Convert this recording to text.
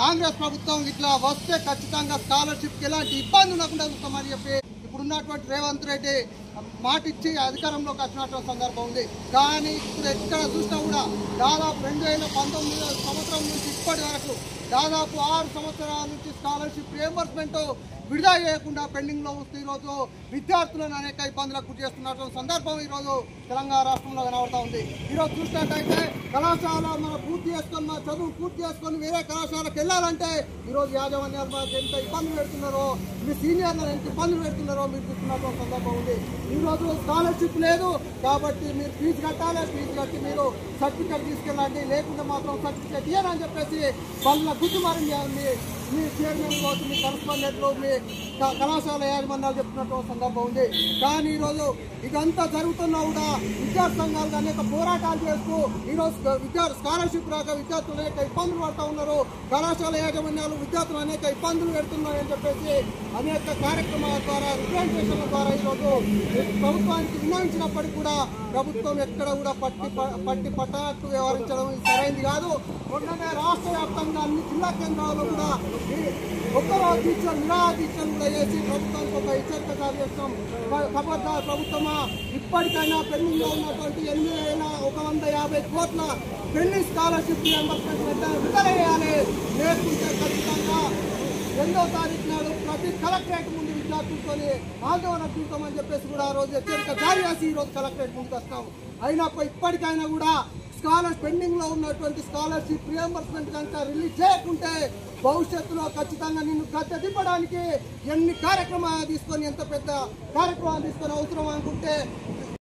కాంగ్రెస్ ప్రభుత్వం ఇట్లా వస్తే ఖచ్చితంగా స్కాలర్షిప్కి ఎలాంటి ఇబ్బంది ఉండకుండా చూస్తామని చెప్పి ఇప్పుడున్నటువంటి రేవంత్ రెడ్డి మాట ఇచ్చి అధికారంలోకి వచ్చినటువంటి సందర్భం ఉంది. కానీ ఇప్పుడు ఎక్కడ చూసినా కూడా దాదాపు 2019 సంవత్సరం నుంచి ఇప్పటి వరకు దాదాపు 6 సంవత్సరాల నుంచి స్కాలర్షిప్ రియంబర్స్మెంట్ విడుదల చేయకుండా పెండింగ్లో వస్తూ ఈరోజు విద్యార్థులను అనేక ఇబ్బందులకు గురి చేస్తున్నటువంటి సందర్భం ఈరోజు తెలంగాణ రాష్ట్రంలో కనబడుతూ ఉంది. ఈరోజు చూసినట్టయితే కళాశాల మనం పూర్తి చేసుకొని మన చదువు పూర్తి చేసుకొని వేరే కళాశాలకు వెళ్ళాలంటే ఈరోజు యాజమాన్యాలు మనకు ఎంత ఇబ్బంది పెడుతున్నారో, మీ సీనియర్లను ఎంత ఇబ్బంది పెడుతున్నారో మీరు చూస్తున్నటువంటి సందర్భం ఉంది. ఈరోజు స్కాలర్షిప్ లేదు కాబట్టి మీరు ఫీజు కట్టాలి, ఫీజు కట్టి మీరు సర్టిఫికేట్ తీసుకెళ్ళండి, లేకుంటే మాత్రం సర్టిఫికేట్ ఇవ్వనని చెప్పేసి వాళ్ళ గుర్తు మారింది మీ చైర్మన్ కావచ్చు, మీ కరస్పాండెంట్లు, మీ కళాశాల యాజమాన్యాలు చెప్తున్నటువంటి సందర్భం ఉంది. కానీ ఈరోజు ఇదంతా జరుగుతున్నా కూడా విద్యార్థి సంఘాలు అనేక పోరాటాలు చేస్తూ ఈరోజు స్కాలర్షిప్ రాక విద్యార్థులు అనేక ఇబ్బందులు పడుతూ ఉన్నారు. కళాశాల యాజమాన్యాలు విద్యార్థులు అనేక ఇబ్బందులు పెడుతున్నాయని చెప్పేసి అనేక కార్యక్రమాల ద్వారా రిప్రజెంటేషన్ల ద్వారా ఈరోజు ప్రభుత్వానికి విన్నవించినప్పటికీ కూడా ప్రభుత్వం ఎక్కడ కూడా పట్టి పట్టనట్టు వ్యవహరించడం సరైనది కాదు. మొన్ననే రాష్ట్ర వ్యాప్తంగా అన్ని జిల్లా కేంద్రాల్లో కూడా ఒక్కరో టీచర్ నిరాహార దీక్షలు కూడా చేసి ప్రభుత్వానికి ఒక హెచ్చరిక జారీ చేస్తాం. ఖబర్దార్ ప్రభుత్వమా, ఇప్పటికైనా పెండింగ్ లో ఉన్నటువంటి 8,150 కోట్ల పెండింగ్ స్కాలర్షిప్ రియంబర్స్మెంట్ విడుదల చేయాలి. లేకుంటే ఖచ్చితంగా 2వ తారీఖు నాడు ప్రతి కలెక్టరేట్ ముందు విద్యార్థులతో ఆందోళన చూస్తామని చెప్పేసి కూడా ఆ రోజు హెచ్చరిక జారీ చేసి ఈరోజు కలెక్టరేట్ ముందుకు వస్తాం. అయినప్పుడు ఇప్పటికైనా కూడా పెండింగ్ లో ఉన్నటువంటి స్కాలర్షిప్ రియంబర్స్మెంట్ కనుక రిలీజ్ చేయకుంటే భవిష్యత్తులో ఖచ్చితంగా నిన్ను గద్దె దింపడానికి ఎన్ని కార్యక్రమాలు తీసుకొని ఎంత పెద్ద కార్యక్రమాలు తీసుకొని అవసరం అనుకుంటే